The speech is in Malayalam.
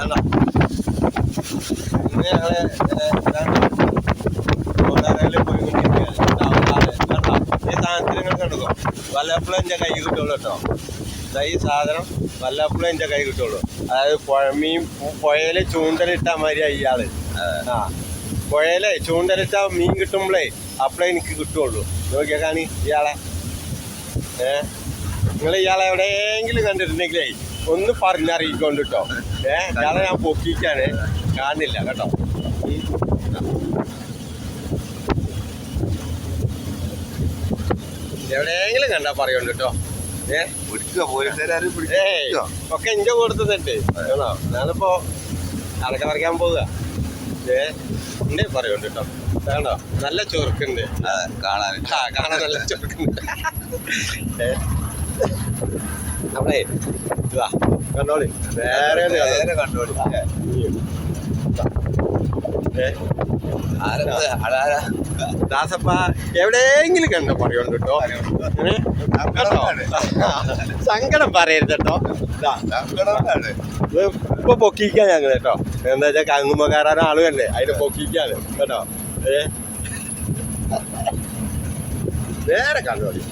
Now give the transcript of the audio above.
ഇന്ന് ഞങ്ങള് മൂന്നാറിൽ പോയിക്കൊണ്ടിരിക്കുകയാണ്. ഈ സാധനത്തിന് നിങ്ങൾ കണ്ടോ, വല്ലപ്പോഴും എൻ്റെ കൈ കിട്ടുള്ളൂ കേട്ടോ. ഈ സാധനം വല്ലപ്പോഴും എൻ്റെ കൈ കിട്ടുള്ളൂ. അതായത് പുഴയിൽ ചൂണ്ടലിട്ടാൽ മാതിരി ഇയാള്. പുഴയിലെ ചൂണ്ടലിട്ട മീൻ കിട്ടുമ്പോഴേ അപ്പോഴേ എനിക്ക് കിട്ടുള്ളൂ. നോക്കിയാൽ കാണി ഇയാളെ. നിങ്ങൾ ഇയാളെ എവിടെയെങ്കിലും കണ്ടിട്ടുണ്ടെങ്കിലേ ഒന്ന് പറഞ്ഞറിയിക്കൊണ്ട് കേട്ടോ. ഇയാളെ ഞാൻ പൊക്കിക്കാണ്, കാണുന്നില്ല കേട്ടോ. എവിടെയെങ്കിലും കണ്ടാ പറയുന്നുണ്ട് കേട്ടോ. ഒക്കെ എന്റെ കൊടുത്തിട്ടുണ്ട് ആണോ. ഞാനിപ്പോ അടക്ക പറിക്കാൻ പോവുക. ഉണ്ട് പറയുന്നുണ്ട് കേട്ടോ. വേണോ, നല്ല ചൊറുക്കുണ്ട് കാണാൻ. കാണാൻ നല്ല ചൊറുക്കുണ്ട്. നമ്മളേ ഇതാ കണ്ടോളി, വേറെ കണ്ടോളി. ദാസപ്പ എവിടെയെങ്കിലും കണ്ടോ പറയുന്നുണ്ട് കേട്ടോ. സങ്കടം പറയരുത് കേട്ടോ. ഇപ്പൊ പൊക്കിക്കാൻ ഞങ്ങൾ കേട്ടോ. എന്താ വെച്ചാൽ കങ്ങുമ്പോ കയറാൻ ആള് കണ്ടേ, അതിനെ പൊക്കിക്കാണ് കേട്ടോ. വേറെ കണ്ടോളി.